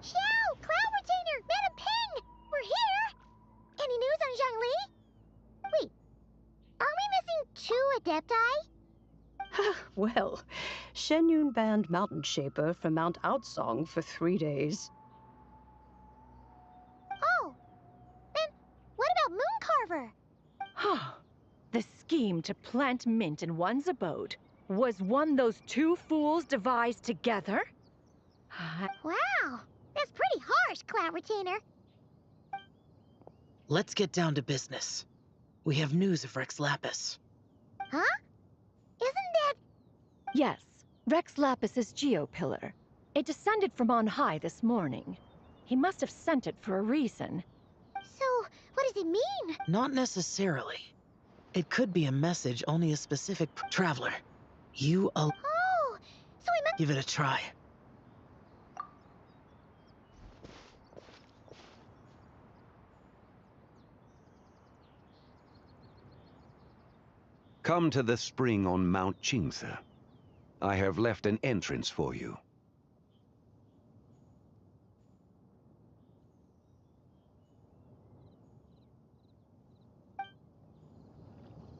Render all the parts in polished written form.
Xiao! Cloud Retainer! Madam Ping! We're here! Any news on Zhongli? Wait, are we missing 2 adepti? Well, Shen Yun banned Mountain Shaper from Mount Outsong for 3 days. Oh, then what about Mooncarver? The scheme to plant mint in one's abode was one those 2 fools devised together? Wow, that's pretty harsh, Cloud Retainer. Let's get down to business. We have news of Rex Lapis. Huh? Isn't that... Yes, Rex Lapis's geopillar. It descended from on high this morning. He must have sent it for a reason. So, what does it mean? Not necessarily. It could be a message only a specific traveler. Oh, so we must... Give it a try. Come to the spring on Mount Qingse. I have left an entrance for you.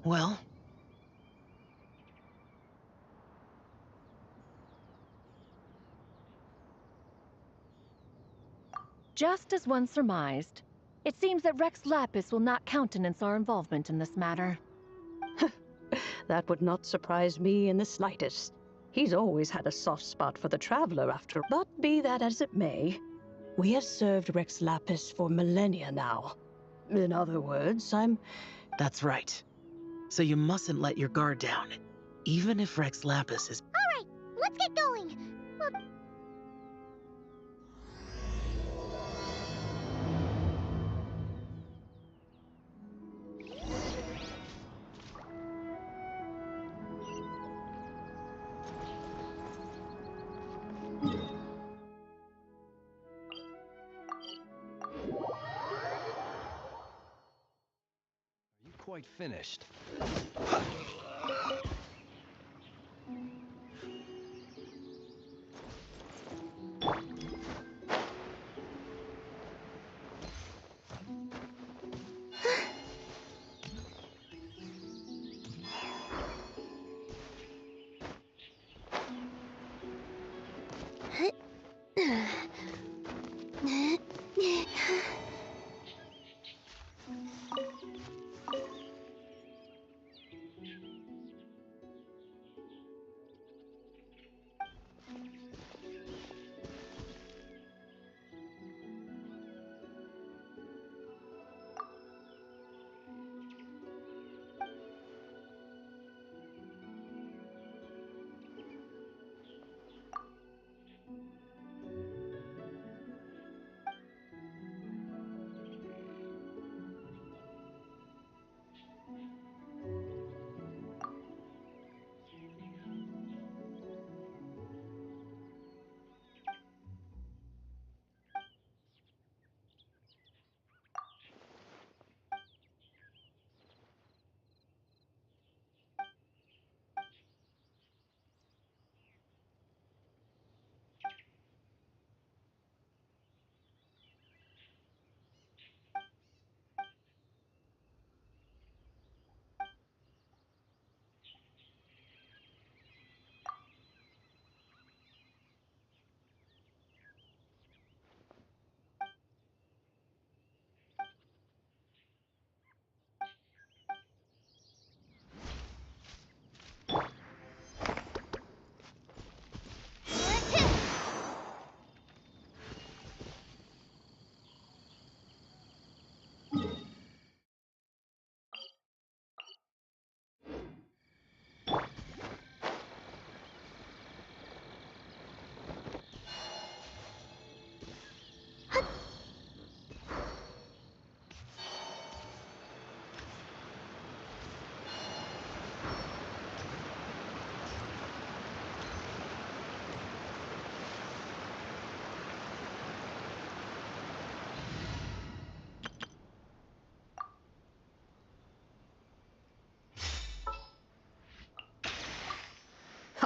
Well? Just as one surmised, it seems that Rex Lapis will not countenance our involvement in this matter. That would not surprise me in the slightest. He's always had a soft spot for the traveler after. But be that as it may, we have served Rex Lapis for millennia now. In other words, That's right. So you mustn't let your guard down, even if Rex Lapis is... All right, let's get going. Well... You quite finished.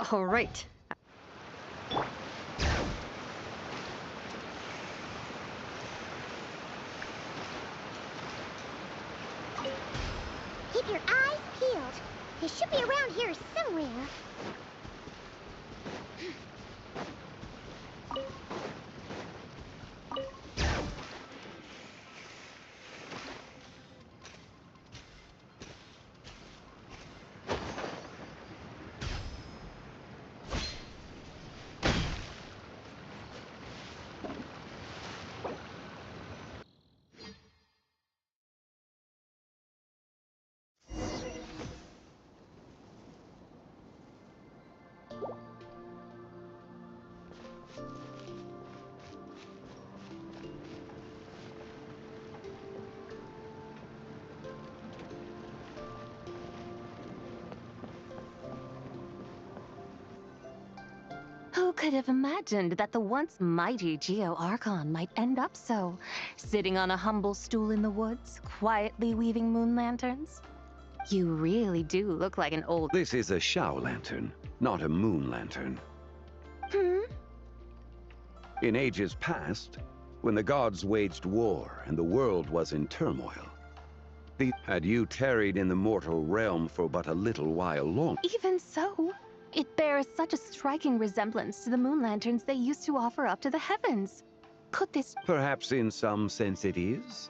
All right. Keep your eyes peeled. He should be around here somewhere. Who could have imagined that the once mighty Geo Archon might end up so, sitting on a humble stool in the woods, quietly weaving moon lanterns? You really do look like an old— This is a Shao lantern, not a moon lantern. In ages past, when the gods waged war and the world was in turmoil, had you tarried in the mortal realm for but a little while longer. Even so, it bears such a striking resemblance to the moon lanterns they used to offer up to the heavens. Could this— Perhaps in some sense it is.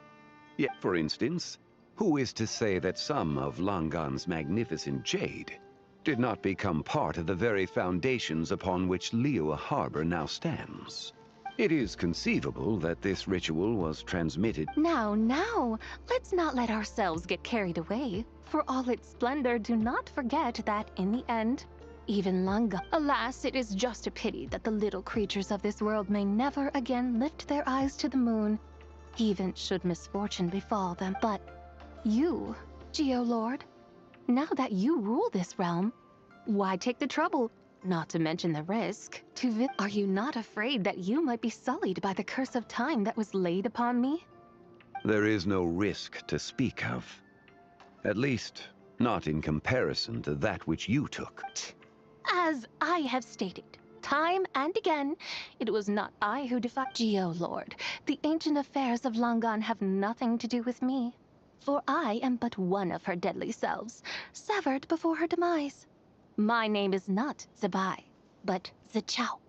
Yet, for instance, who is to say that some of Langan's magnificent jade did not become part of the very foundations upon which Liyue Harbor now stands? It is conceivable that this ritual was transmitted. Now, let's not let ourselves get carried away. For all its splendor, do not forget that, in the end, even Langan— Alas, it is just a pity that the little creatures of this world may never again lift their eyes to the moon, even should misfortune befall them. But you, Geo-Lord, now that you rule this realm, why take the trouble, not to mention the risk, to Are you not afraid that you might be sullied by the curse of time that was laid upon me? There is no risk to speak of. At least, not in comparison to that which you took. As I have stated, time and again, it was not I who defied Geo-Lord. The ancient affairs of Langan have nothing to do with me, for I am but one of her deadly selves, severed before her demise. My name is not Zebai, but Zichao.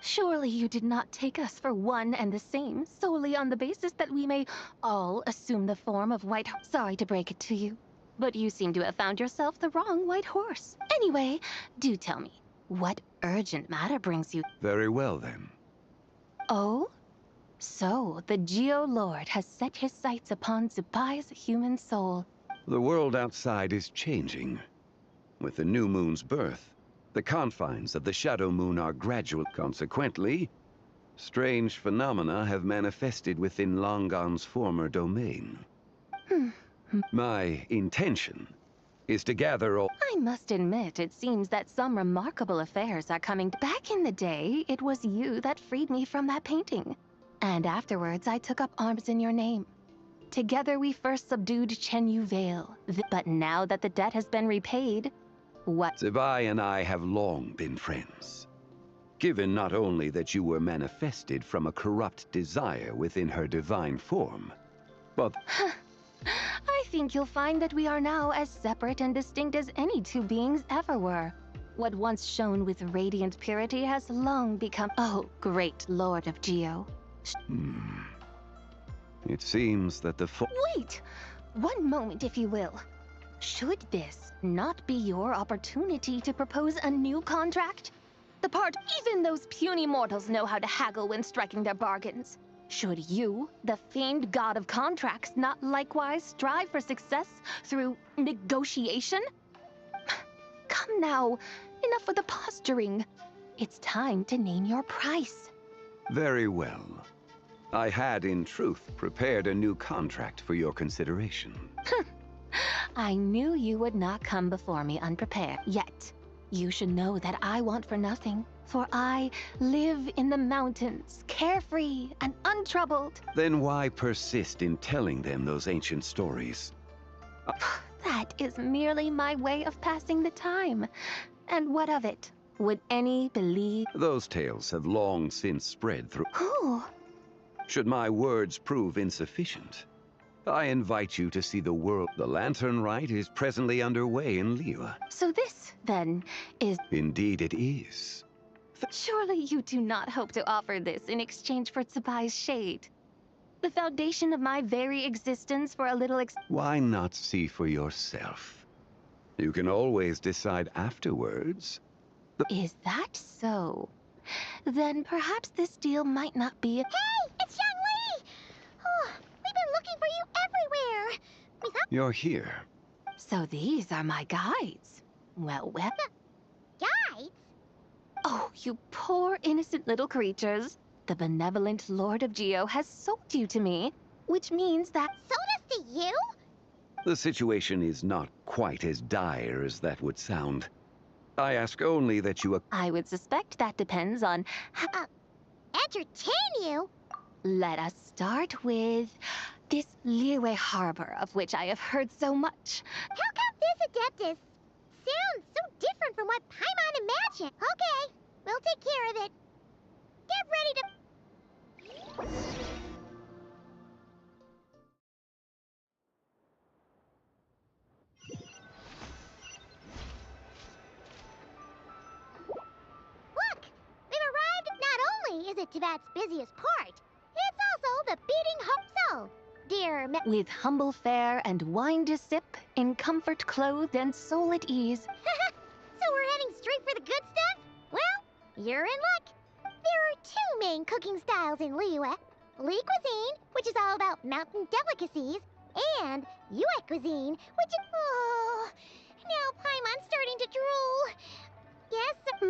Surely you did not take us for one and the same, solely on the basis that we may all assume the form of white— Sorry to break it to you, but you seem to have found yourself the wrong white horse. Anyway, do tell me, what urgent matter brings you— Very well, then. Oh? So, the Geo-Lord has set his sights upon Zebai's human soul. The world outside is changing. With the new moon's birth, the confines of the shadow moon are gradual. Consequently, strange phenomena have manifested within Langan's former domain. My intention is to gather all— I must admit, it seems that some remarkable affairs are coming— Back in the day, it was you that freed me from that painting. And afterwards, I took up arms in your name. Together we first subdued Chenyu Vale. But now that the debt has been repaid, what— Zebai and I have long been friends. Given not only that you were manifested from a corrupt desire within her divine form, but— I think you'll find that we are now as separate and distinct as any two beings ever were. What once shone with radiant purity has long become— Oh, great Lord of Geo. It seems that the Wait! One moment, if you will. Should this not be your opportunity to propose a new contract? Even those puny mortals know how to haggle when striking their bargains. Should you, the famed god of contracts, not likewise strive for success through negotiation? Come now, enough with the posturing. It's time to name your price. Very well. I had, in truth, prepared a new contract for your consideration. I knew you would not come before me unprepared. Yet, you should know that I want for nothing, for I live in the mountains, carefree and untroubled. Then why persist in telling them those ancient stories? That is merely my way of passing the time. And what of it? Would any believe? Those tales have long since spread through. Who? Should my words prove insufficient, I invite you to see the world. The lantern rite is presently underway in Liyue. So this, then, is... Indeed it is. Surely you do not hope to offer this in exchange for Tsubai's shade. The foundation of my very existence for a little Why not see for yourself? You can always decide afterwards. Is that so? Then perhaps this deal might not be a... Hey, it's Zhang Li! Oh, we've been looking for you everywhere. We thought... You're here. So these are my guides. Well, Guides? Oh, you poor innocent little creatures. The benevolent Lord of Geo has sold you to me, which means that... Sold us to you? The situation is not quite as dire as that would sound. I ask only that you... I would suspect that depends on... Entertain you? Let us start with this Liyue harbor of which I have heard so much. How come this Adeptus sounds so different from what Paimon imagined? Okay, we'll take care of it. Get ready to... Look! We've arrived. Not only is it Tibet's busiest port, it's also the beating heart. So, dear With humble fare and wine to sip, in comfort clothed and soul at ease. So we're heading straight for the good stuff? Well, you're in luck. There are two main cooking styles in Liyue. Li cuisine, which is all about mountain delicacies, and Yue cuisine, which is... Oh, now Paimon's starting to drool. Yes, sir.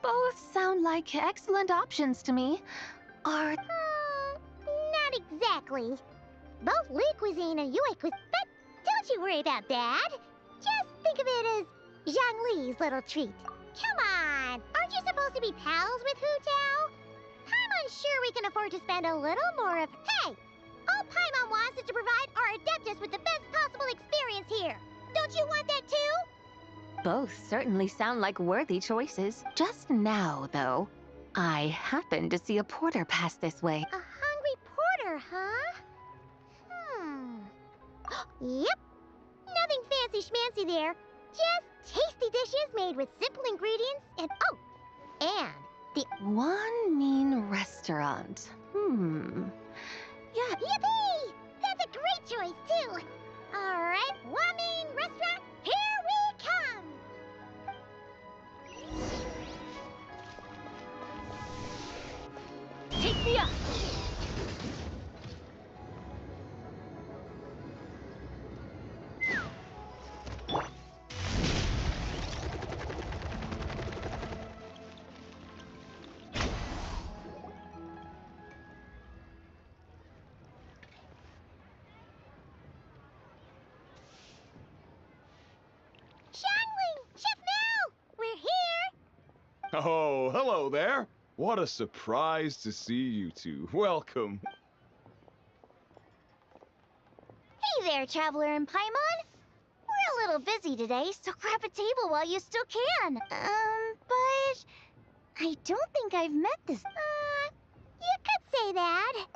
Both sound like excellent options to me. Are... Not exactly. Both Li cuisine and Yue cuisine... But don't you worry about that. Just think of it as Zhang Li's little treat. Come on, aren't you supposed to be pals with Hu Tao? Paimon's sure we can afford to spend a little more of... Hey! All Paimon wants is to provide our Adeptus with the best possible experience here. Don't you want that too? Both certainly sound like worthy choices. Just now, though, I happened to see a porter pass this way. A hungry porter, huh? Yep. Nothing fancy schmancy there. Just tasty dishes made with simple ingredients and... Oh! And the... One mean restaurant. Yeah. Yippee! That's a great choice, too. All right, Wamin Restaurant, here we come! Take me up! Oh, hello there. What a surprise to see you two. Welcome. Hey there, Traveler and Paimon. We're a little busy today, so grab a table while you still can. But... I don't think I've met this... you could say that.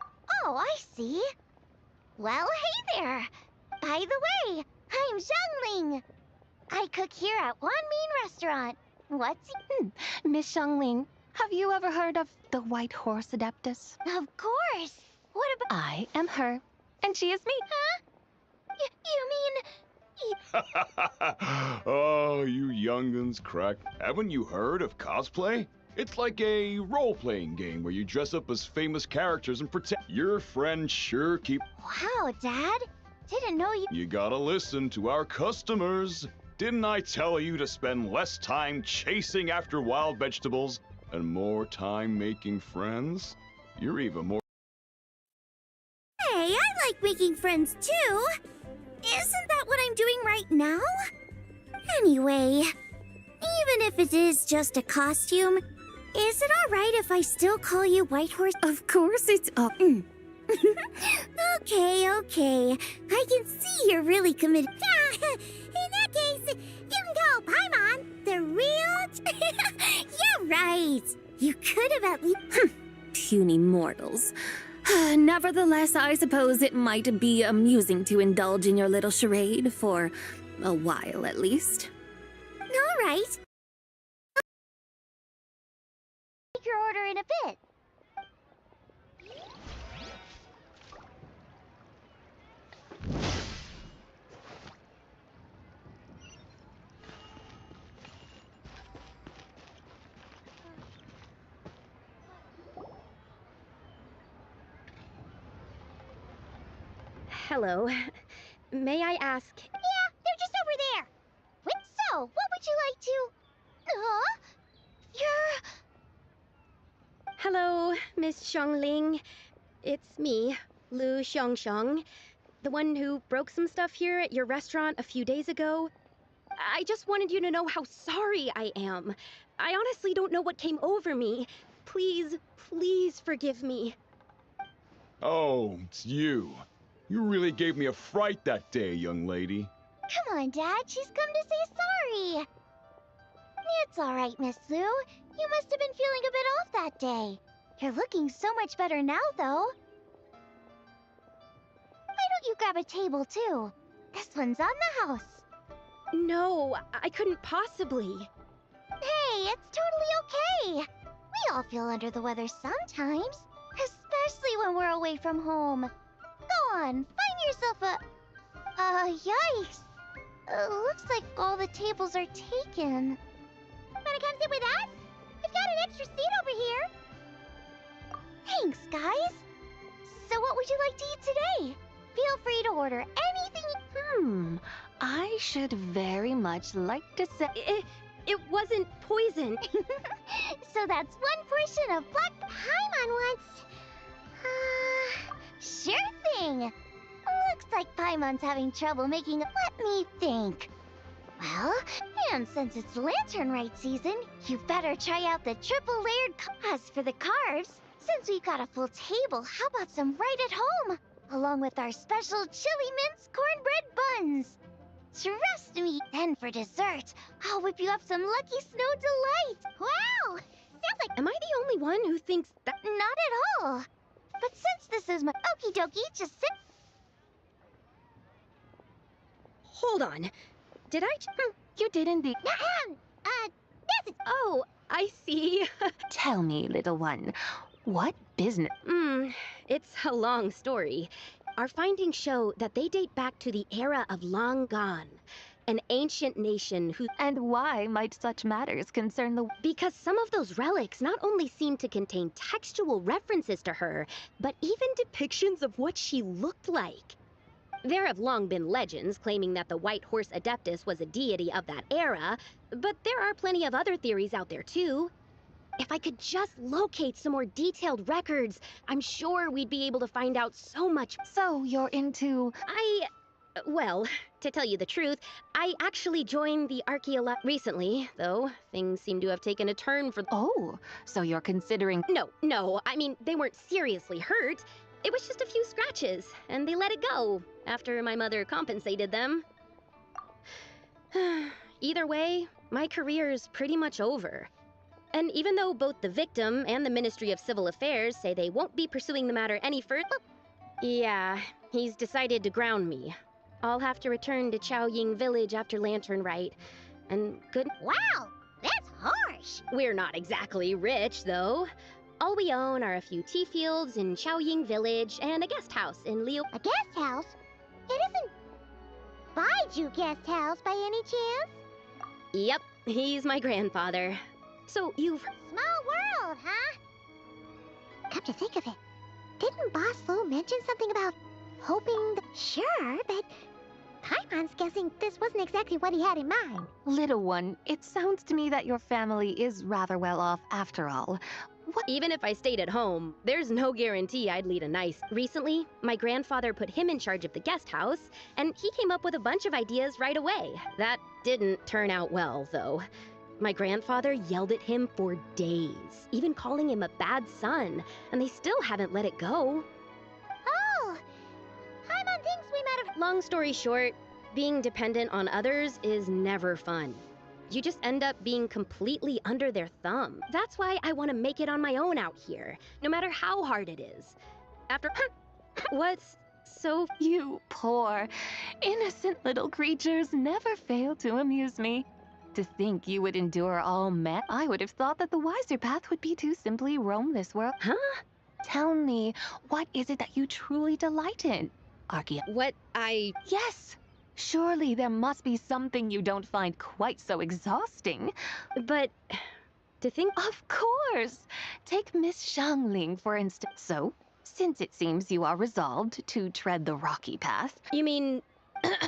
Oh, I see. Well, hey there. By the way, I'm Zhangling. I cook here at One Mean Restaurant. What's... Miss Xiangling, have you ever heard of the White Horse Adeptus? Of course. What about... I am her, and she is me. Huh? You mean... Oh, you younguns crack. Haven't you heard of cosplay? It's like a role-playing game where you dress up as famous characters and pretend. Your friends sure keep... Wow, Dad. Didn't know you... You gotta listen to our customers. Didn't I tell you to spend less time chasing after wild vegetables and more time making friends? You're even more... Hey, I like making friends too. Isn't that what I'm doing right now? Anyway, even if it is just a costume, is it alright if I still call you White Horse? Of course it's up. Okay. I can see you're really committed. In that case, you can call Paimon the real... Yeah, right. You could have at least... Puny mortals. Nevertheless, I suppose it might be amusing to indulge in your little charade, for a while at least. All right. Take your order in a bit. Hello. May I ask... Yeah, they're just over there. Wait, so, what would you like to... Huh? You're... Hello, Miss Xiangling. It's me, Lu Xiangxiang, the one who broke some stuff here at your restaurant a few days ago. I just wanted you to know how sorry I am. I honestly don't know what came over me. Please, please forgive me. Oh, it's you. You really gave me a fright that day, young lady. Come on, Dad. She's come to say sorry. It's all right, Miss Lou. You must have been feeling a bit off that day. You're looking so much better now, though. Why don't you grab a table, too? This one's on the house. No, I couldn't possibly. Hey, it's totally okay. We all feel under the weather sometimes, especially when we're away from home. Go on, find yourself a... yikes. Looks like all the tables are taken. Wanna come sit with us? We've got an extra seat over here. Thanks, guys. So what would you like to eat today? Feel free to order anything. I should very much like to say... It wasn't poison. So that's one portion of black Paimon wants. Sure thing. Looks like Paimon's having trouble making... Let me think. Well, and since it's Lantern Rite season, you better try out the triple layered as for the carbs. Since we've got a full table, how about some right at home? Along with our special chili mince cornbread buns. Trust me. Then for dessert, I'll whip you up some Lucky Snow Delight. Wow! Sounds like... Am I the only one who thinks that... Not at all. But since this is my... Okie dokie, just sit... Hold on. Did I... You did indeed. This is... Oh, I see. Tell me, little one, what business? It's a long story. Our findings show that they date back to the era of Long Gone, an ancient nation who... And why might such matters concern the... Because some of those relics not only seem to contain textual references to her, but even depictions of what she looked like. There have long been legends claiming that the White Horse Adeptus was a deity of that era, but there are plenty of other theories out there too. If I could just locate some more detailed records, I'm sure we'd be able to find out so much. So you're into... Well, to tell you the truth, I actually joined the recently, though things seem to have taken a turn for... Oh, so you're considering... No, I mean, they weren't seriously hurt. It was just a few scratches, and they let it go after my mother compensated them. Either way, my career's pretty much over. And even though both the victim and the Ministry of Civil Affairs say they won't be pursuing the matter any further... Yeah, he's decided to ground me. I'll have to return to Chaoying Village after Lantern Rite, and good... Wow, that's harsh. We're not exactly rich, though. All we own are a few tea fields in Chaoying Village and a guest house in Liu... A guest house? It isn't... Baiju Guest House by any chance? Yep, he's my grandfather. So you've... Small world, huh? Come to think of it, didn't Boss Lou mention something about hoping... Sure, but Paimon's guessing this wasn't exactly what he had in mind. Little one, it sounds to me that your family is rather well off after all. What? Even if I stayed at home, there's no guarantee I'd lead a nice... Recently, my grandfather put him in charge of the guest house, and he came up with a bunch of ideas right away. That didn't turn out well, though. My grandfather yelled at him for days, even calling him a bad son, and they still haven't let it go. Oh! Paimon thinks we might have... Long story short, being dependent on others is never fun. you just end up being completely under their thumb. That's why I want to make it on my own out here, no matter how hard it is. After what's so... You poor, innocent little creatures never fail to amuse me. To think you would endure all men, I would have thought that the wiser path would be to simply roam this world. Huh? Tell me, what is it that you truly delight in, Archaea? What I... Yes! Surely there must be something you don't find quite so exhausting. But... to think... Of course! Take Miss Xiangling, for instance. So, since it seems you are resolved to tread the rocky path... You mean... Looks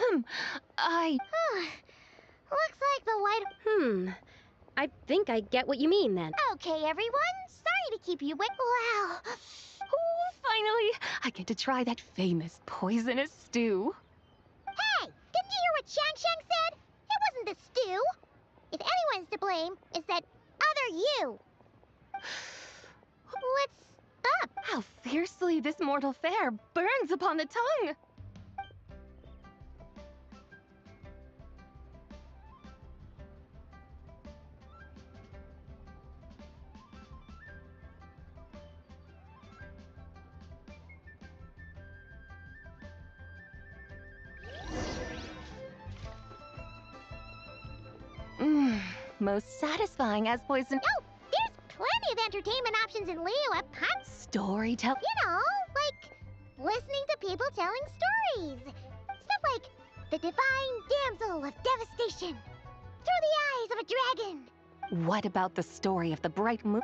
like the white... I think I get what you mean, then. Okay, everyone. Sorry to keep you wait. Wow. Oh, finally! I get to try that famous poisonous stew. Hey! Didn't you hear what Shang said? It wasn't the stew. If anyone's to blame, it's that other you. What's up? How fiercely this mortal fare burns upon the tongue! Most satisfying as poison. Oh, there's plenty of entertainment options in Leo at Pop. Storytelling. You know, like listening to people telling stories. Stuff like The Divine Damsel of Devastation, Through the Eyes of a Dragon. What about the story of the bright moon?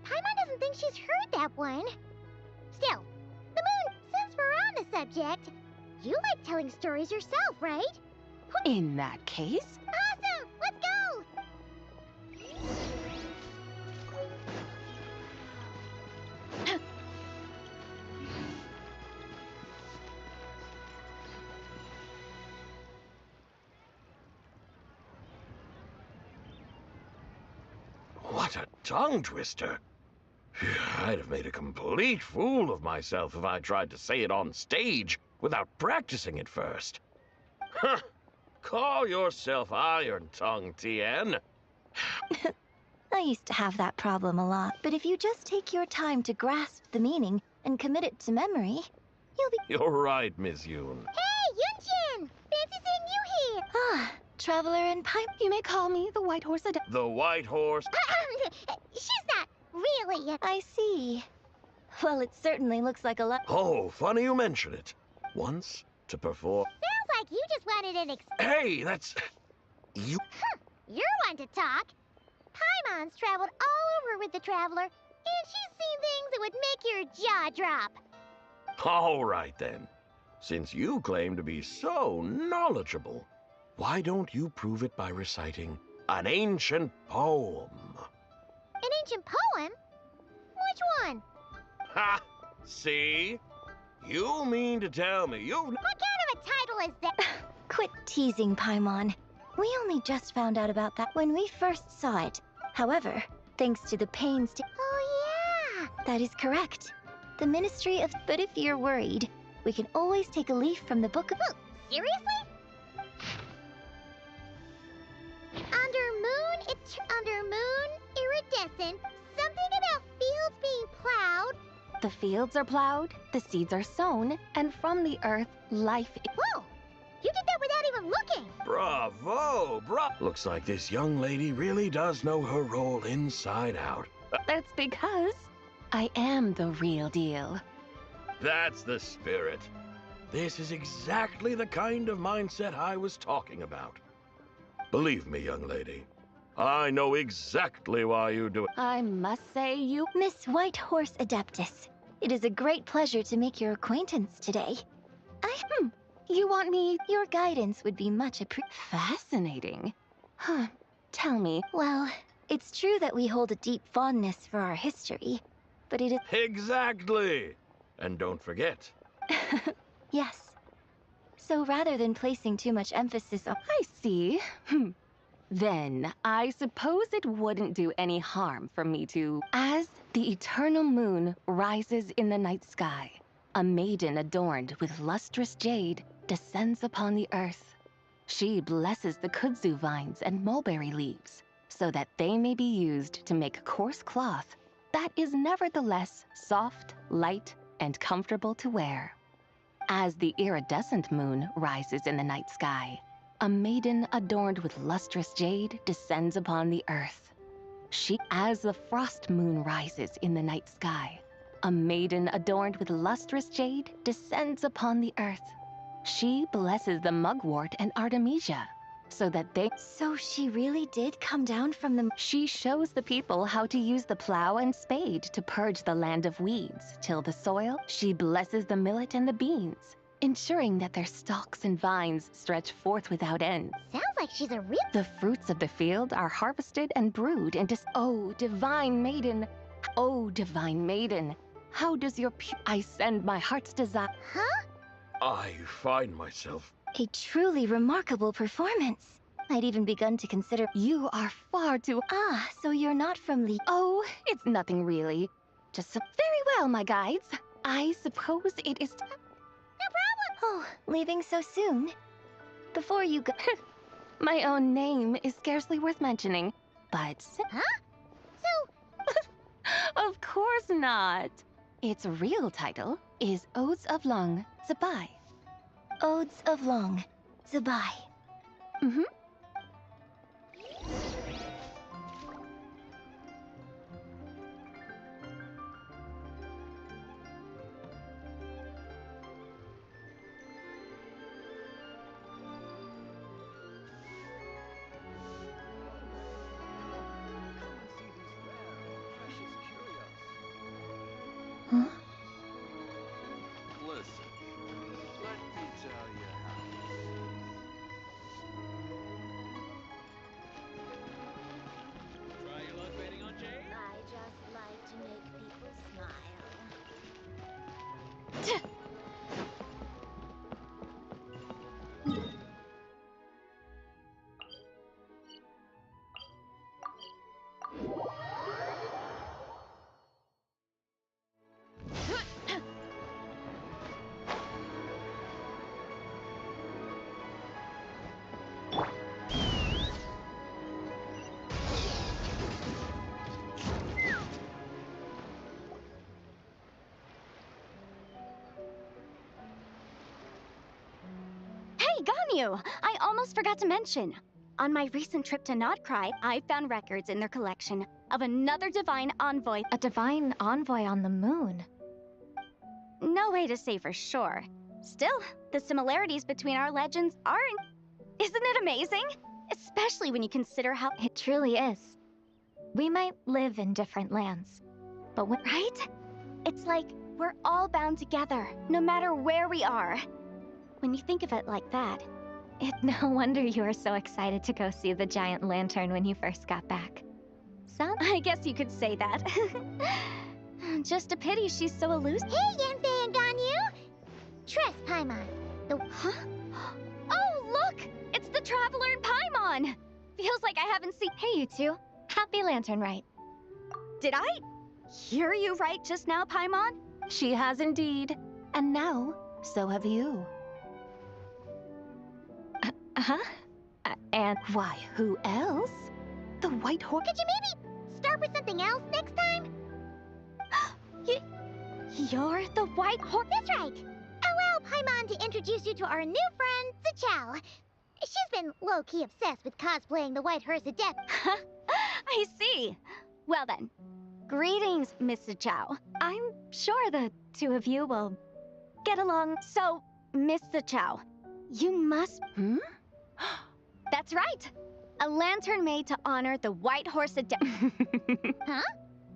Paimon doesn't think she's heard that one. Still, the moon, since we're on the subject, you like telling stories yourself, right? In that case... Awesome! Let's go! What a tongue twister. I'd have made a complete fool of myself if I tried to say it on stage without practicing it first. Huh. Call yourself Iron Tongue, Tien. I used to have that problem a lot, but if you just take your time to grasp the meaning and commit it to memory, you'll be... You're right, Miss Yoon. Hey, Yunjin! Fancy seeing you here! Ah, Traveler and Pipe. You may call me the White Horse Adept. The White Horse... She's not really... I see. Well, it certainly looks like a lot... Oh, funny you mention it. Once, to perform... Sounds like you just wanted an Hey, that's... You... You're one to talk. Paimon's traveled all over with the Traveler, and she's seen things that would make your jaw drop. All right, then. Since you claim to be so knowledgeable, why don't you prove it by reciting an ancient poem? An ancient poem? Which one? Ha! See? You mean to tell me you've... What kind of a title is that? Quit teasing, Paimon. We only just found out about that when we first saw it. However, thanks to the Oh, yeah! That is correct. The Ministry of... But if you're worried, we can always take a leaf from the Book of... Seriously? Under moon, iridescent, something about fields being plowed. The fields are plowed, the seeds are sown, and from the earth, life... Whoa! You did that without even looking! Bravo! Looks like this young lady really does know her role inside out. That's because I am the real deal. That's the spirit. This is exactly the kind of mindset I was talking about. Believe me, young lady, I know exactly why you do it. I must say you... Miss White Horse Adeptus, it is a great pleasure to make your acquaintance today. You want me... Your guidance would be much Fascinating. Huh. Tell me. Well, it's true that we hold a deep fondness for our history, but it is... Exactly! And don't forget. Yes. So rather than placing too much emphasis on... I see. Then, I suppose it wouldn't do any harm for me to... As the eternal moon rises in the night sky, a maiden adorned with lustrous jade descends upon the earth. She blesses the kudzu vines and mulberry leaves so that they may be used to make coarse cloth that is nevertheless soft, light, and comfortable to wear. As the iridescent moon rises in the night sky, a maiden adorned with lustrous jade descends upon the earth. As the frost moon rises in the night sky, a maiden adorned with lustrous jade descends upon the earth. She blesses the mugwort and artemisia so that they... So she really did come down from the... She shows the people how to use the plow and spade to purge the land of weeds, till the soil. She blesses the millet and the beans, ensuring that their stalks and vines stretch forth without end. Sounds like she's a real... The fruits of the field are harvested and brewed into... Oh, divine maiden! Oh, divine maiden! How does your I send my heart's desire... Huh? I find myself... A truly remarkable performance. I'd even begun to consider... You are far too... Ah, so you're not from the... Oh, it's nothing really. Just so... Very well, my guides. I suppose it is... No problem. Oh, leaving so soon? Before you go... My own name is scarcely worth mentioning, but... Huh? So... Of course not. Its real title is Odes of Long Zabai. Odes of Long Zabai. Mm-hmm. Huh? Listen, let me tell you how. Try your luck betting on Jade? I just like to make people smile. Ganyu! I almost forgot to mention. On my recent trip to Notcry, I found records in their collection of another divine envoy. A divine envoy on the moon. No way to say for sure. Still, the similarities between our legends aren't... Isn't it amazing? Especially when you consider how... It truly is. We might live in different lands, but when... Right? It's like we're all bound together, no matter where we are. When you think of it like that... No wonder you were so excited to go see the giant lantern when you first got back. I guess you could say that. Just a pity she's so elusive. Hey, Yanfei and Ganyu! Tress Paimon. Huh? Oh, look! It's the Traveler and Paimon! Feels like I haven't seen... Hey, you two. Happy Lantern Rite. Did I hear you right just now, Paimon? She has indeed. And now, so have you. And why, who else? The White Horse. Could you maybe start with something else next time? You're the White Horse? That's right. Allow Paimon to introduce you to our new friend, Zichao. She's been low-key obsessed with cosplaying the White Horse Adept. I see. Well then, greetings, Miss Zichao. I'm sure the two of you will get along. So, Miss Zichao, you must... That's right! A lantern made to honor the White Horse Adept. Huh?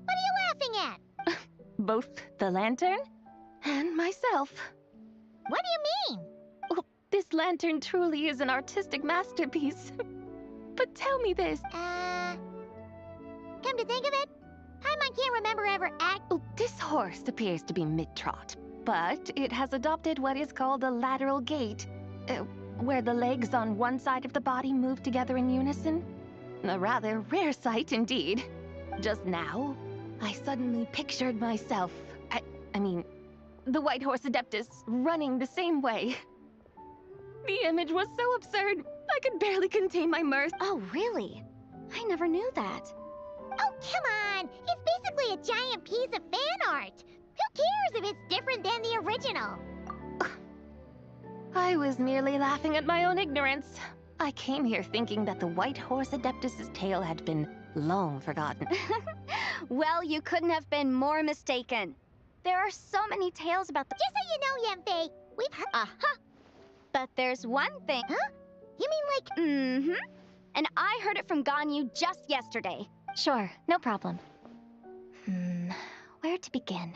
What are you laughing at? Both the lantern and myself. What do you mean? Oh, this lantern truly is an artistic masterpiece. But tell me this. Come to think of it, Paimon can't remember ever Oh, this horse appears to be mid-trot, but it has adopted what is called a lateral gait. Where the legs on one side of the body move together in unison. A rather rare sight indeed. Just now, I suddenly pictured myself, I mean, the White Horse Adeptus running the same way. The image was so absurd, I could barely contain my mirth. Oh, really? I never knew that. Oh, come on! It's basically a giant piece of fan art! Who cares if it's different than the original? I was merely laughing at my own ignorance. I came here thinking that the White Horse Adeptus's tale had been long forgotten. Well, you couldn't have been more mistaken. There are so many tales about the... Just so you know, Yemfei, we've heard... Uh-huh. But there's one thing... Huh? You mean like... Mm-hmm. And I heard it from Ganyu just yesterday. Sure, no problem. Where to begin?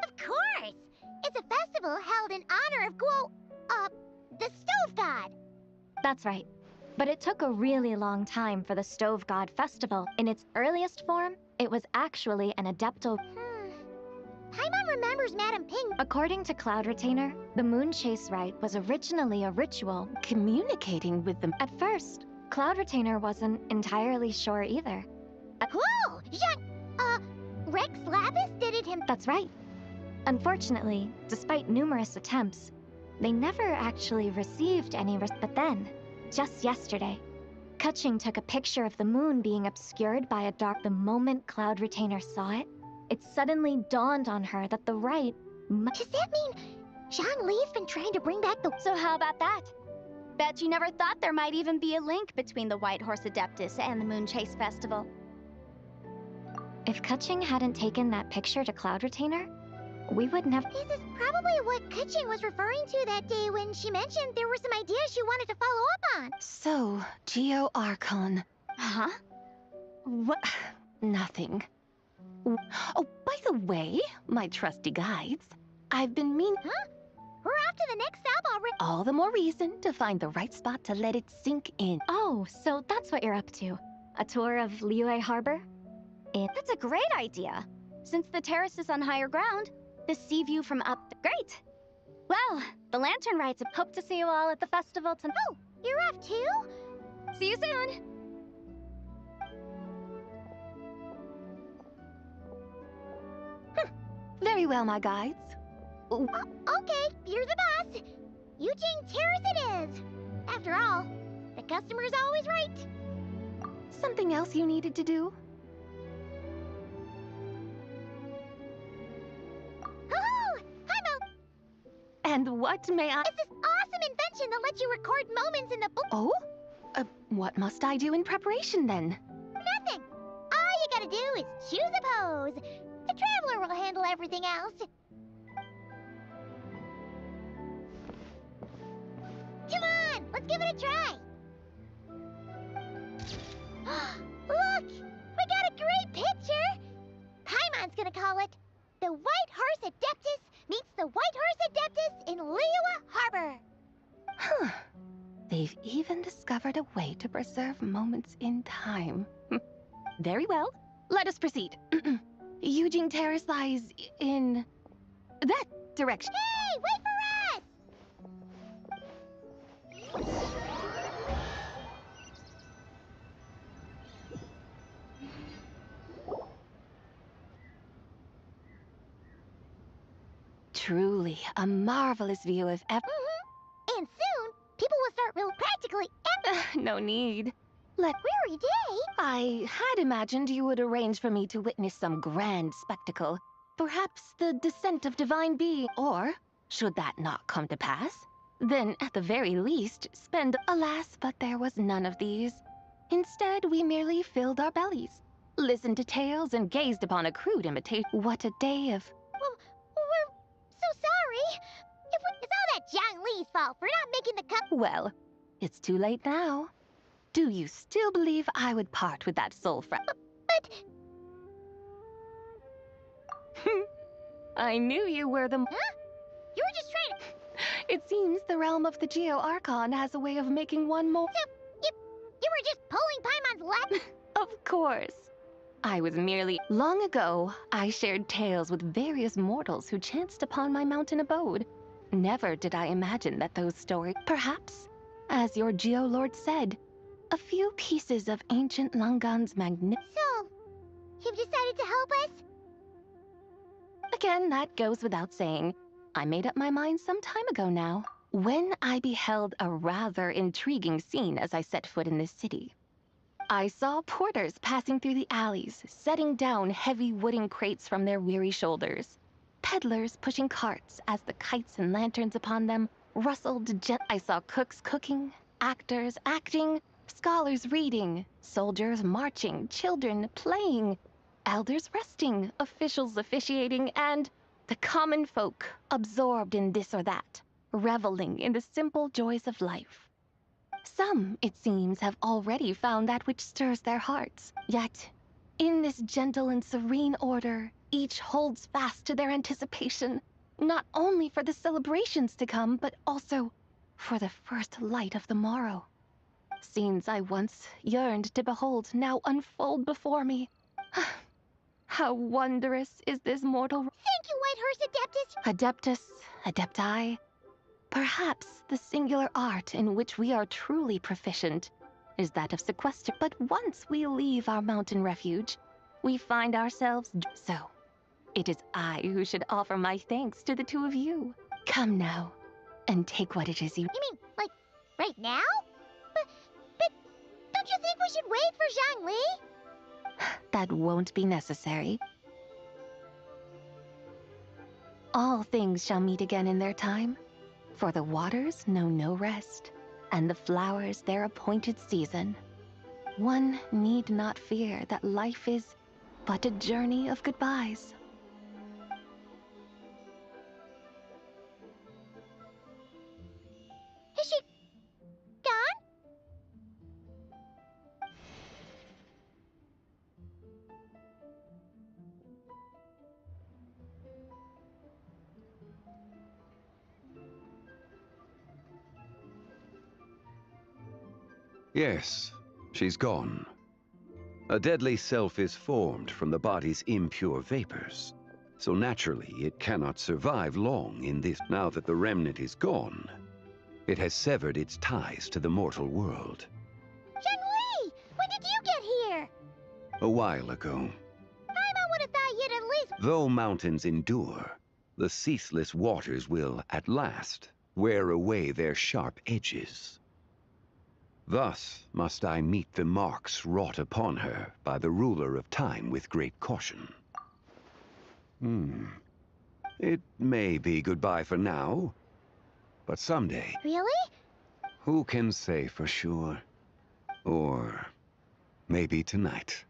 Of course! It's a festival held in honor of the Stove God. That's right. But it took a really long time for the Stove God Festival. In its earliest form, it was actually an Adepto... Paimon remembers Madam Ping. According to Cloud Retainer, the Moon Chase Rite was originally a ritual communicating with them. At first, Cloud Retainer wasn't entirely sure either. Whoa! Rex Lapis did it That's right. Unfortunately, despite numerous attempts, they never actually received any But then, just yesterday, Kuching took a picture of the moon being obscured by a dark... The moment Cloud Retainer saw it, it suddenly dawned on her that the rite... Does that mean Zhongli's been trying to bring back the... So how about that? Bet you never thought there might even be a link between the White Horse Adeptus and the Moon Chase Festival. If Kuching hadn't taken that picture to Cloud Retainer, we would never... This is probably what Kuching was referring to that day when she mentioned there were some ideas she wanted to follow up on. So, Geo Archon. Huh? What? Nothing. Oh, by the way, my trusty guides, I've been Huh? We're off to the next stop already. All the more reason to find the right spot to let it sink in. Oh, so that's what you're up to. A tour of Liyue Harbor? That's a great idea. Since the terrace is on higher ground, the sea view from up... Great! Well, the lantern rites... Hope to see you all at the festival tonight. Oh, you're off too? See you soon! Very well, my guides. Okay, you're the boss. Eugene Terrace it is. After all, the customer's always right. Something else you needed to do? Oh, hi, Mo. And what may I... It's this awesome invention that lets you record moments in the book. Oh? What must I do in preparation, then? Nothing. All you gotta do is choose a pose. The Traveler will handle everything else. Come on, let's give it a try. Look, we got a great picture. Paimon's gonna call it The White Horse Adeptus Meets the White Horse Adeptus in Liyue Harbor. Huh. They've even discovered a way to preserve moments in time. Very well. Let us proceed. Eugene Terrace lies in... that direction. Hey, wait for us! Truly, a marvelous view of And soon, people will start real practically... No need. Weary day? I had imagined you would arrange for me to witness some grand spectacle. Perhaps the descent of divine being, or, should that not come to pass, then at the very least spend... Alas, but there was none of these. Instead, we merely filled our bellies, listened to tales, and gazed upon a crude imitation. What a day of... Well, we're so sorry. It's all that Zhang Li's fault for not making the cup... Well, it's too late now. Do you still believe I would part with that soul friend? But... I knew you were the... Huh? You were just trying to... It seems the realm of the Geo Archon has a way of making one more... So, you were just pulling Paimon's leg? Of course. I was merely... Long ago, I shared tales with various mortals who chanced upon my mountain abode. Never did I imagine that those stories... Perhaps, as your Geo Lord said, a few pieces of ancient Langan's So, you've decided to help us? Again, that goes without saying. I made up my mind some time ago now. when I beheld a rather intriguing scene as I set foot in this city. I saw porters passing through the alleys, setting down heavy wooden crates from their weary shoulders. Peddlers pushing carts as the kites and lanterns upon them rustled gently. I saw cooks cooking, actors acting, scholars reading, soldiers marching, children playing, elders resting, officials officiating, and the common folk absorbed in this or that, reveling in the simple joys of life. Some, it seems, have already found that which stirs their hearts. Yet, in this gentle and serene order, each holds fast to their anticipation, not only for the celebrations to come, but also for the first light of the morrow. Scenes I once yearned to behold now unfold before me. How wondrous is this mortal... Thank you, White Horse Adeptus. Adeptus, Adepti. Perhaps the singular art in which we are truly proficient is that of sequester. But once we leave our mountain refuge, we find ourselves... So, it is I who should offer my thanks to the two of you. Come now, and take what it is you... You mean, like, right now? But don't you think we should wait for Zhangli? That won't be necessary. All things shall meet again in their time, for the waters know no rest, and the flowers their appointed season. One need not fear that life is but a journey of goodbyes. Is she gone? Yes, she's gone. A deadly self is formed from the body's impure vapors, so naturally it cannot survive long in this. Now that the remnant is gone, it has severed its ties to the mortal world. Zhangli! When did you get here? A while ago. I would have thought you'd at least... Though mountains endure, the ceaseless waters will, at last, wear away their sharp edges. Thus must I meet the marks wrought upon her by the ruler of time with great caution. It may be goodbye for now, but someday... Really? Who can say for sure? Or maybe tonight,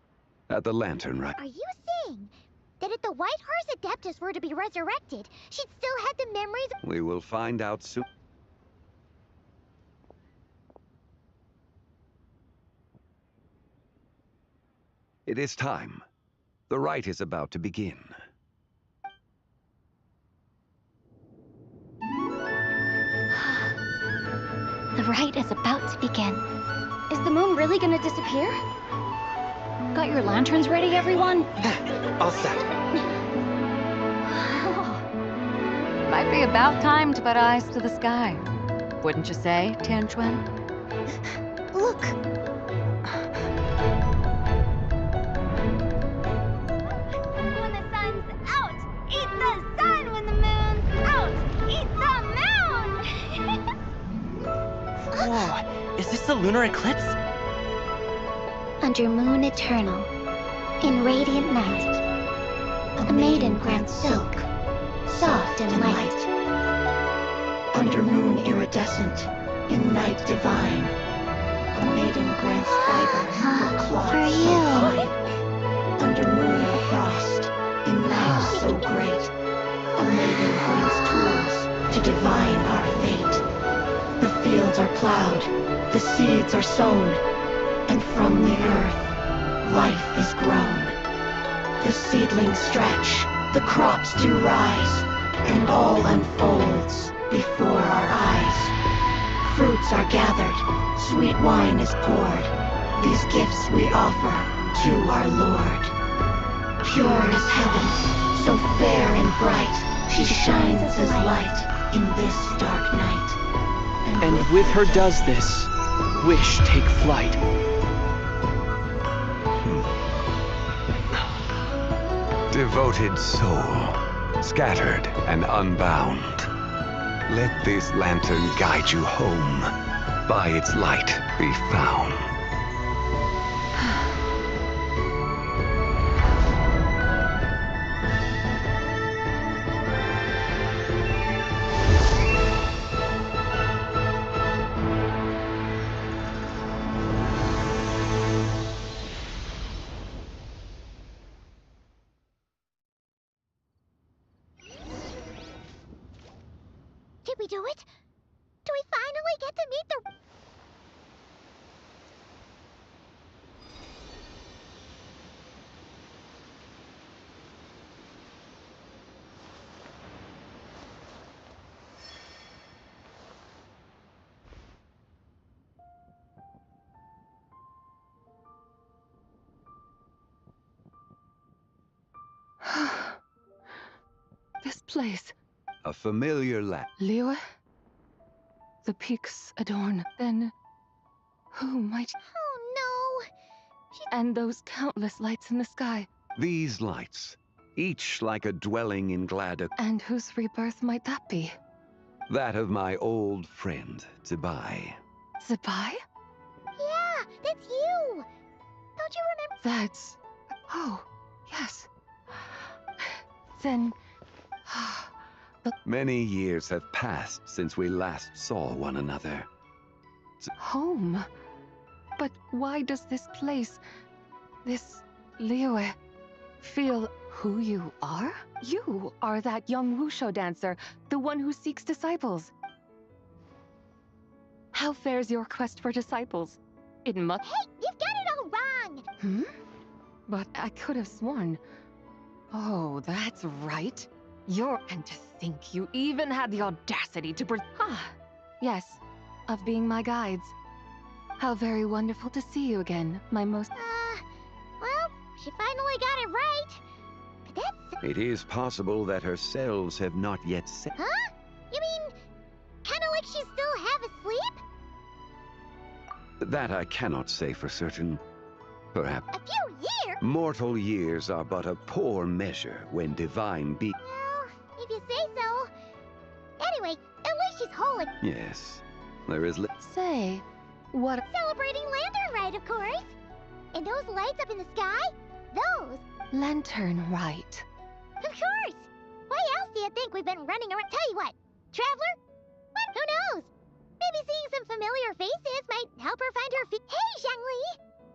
at the lantern rite. Are you saying that if the White Horse Adeptus were to be resurrected, she'd still have the memories... We will find out soon. It is time. The rite is about to begin. The rite is about to begin. Is the moon really gonna disappear? Got your lanterns ready, everyone? All set. Might be about time to put eyes to the sky. Wouldn't you say, Tianchuan? Look! When the sun's out, eat the sun. When the moon's out, eat the moon. Whoa, is this the lunar eclipse? Under moon eternal, in radiant night, a maiden grants silk, soft and light. Under moon iridescent, in night divine, a maiden grants fiber for cloth For so you. fine. Under moon of frost, in night so great, a maiden grants tools to divine our fate. The fields are plowed, the seeds are sown, and from the earth, life is grown. The seedlings stretch, the crops do rise, and all unfolds before our eyes. Fruits are gathered, sweet wine is poured. These gifts we offer to our Lord. Pure as heaven, so fair and bright, she shines as light in this dark night. And with her does this, wish take flight. Devoted soul, scattered and unbound. Let this lantern guide you home. By its light be found. Did we do it? Do we finally get to meet the... This place. A familiar Liyue? The peaks adorn. Then, who might... Oh no! And those countless lights in the sky. These lights, each like a dwelling in glad... And whose rebirth might that be? That of my old friend, Zibai. Zibai? Yeah, that's you! Don't you remember? That's... Oh, yes. Then... But Many years have passed since we last saw one another. home? But why does this place, this Liyue, feel who you are? You are that young wushu dancer, the one who seeks disciples. How fares your quest for disciples? It must... Hey, you've got it all wrong! But I could have sworn... Oh, that's right. And to think you even had the audacity to yes, of being my guides. How very wonderful to see you again, my most... Well, she finally got it right. But that's... It is possible that her selves have not yet set... Huh? You mean, kinda like she's still half asleep? That I cannot say for certain. Perhaps... A few years? Mortal years are but a poor measure when divine be... Well, if you say so. Anyway, at least she's whole again. Yes, there is... Say, what... Celebrating Lantern Rite, of course. And those lights up in the sky? Those. Lantern Rite. Of course. Why else do you think we've been running around? Tell you what, Traveler? What? Who knows? Maybe seeing some familiar faces might help her find her feet. Hey, Zhangli!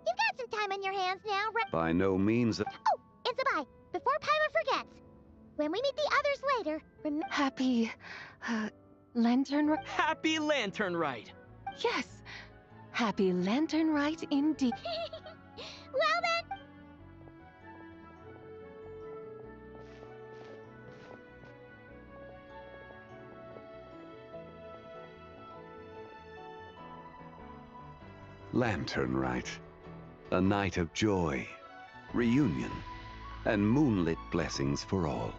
You've got some time on your hands now, right? By no means... Oh, and Zibai, before Paimon forgets. When we meet the others later, Happy... Lantern... Happy Lantern Rite! Yes! Happy Lantern Rite indeed. Well then... Lantern Rite. A night of joy, reunion, and moonlit blessings for all.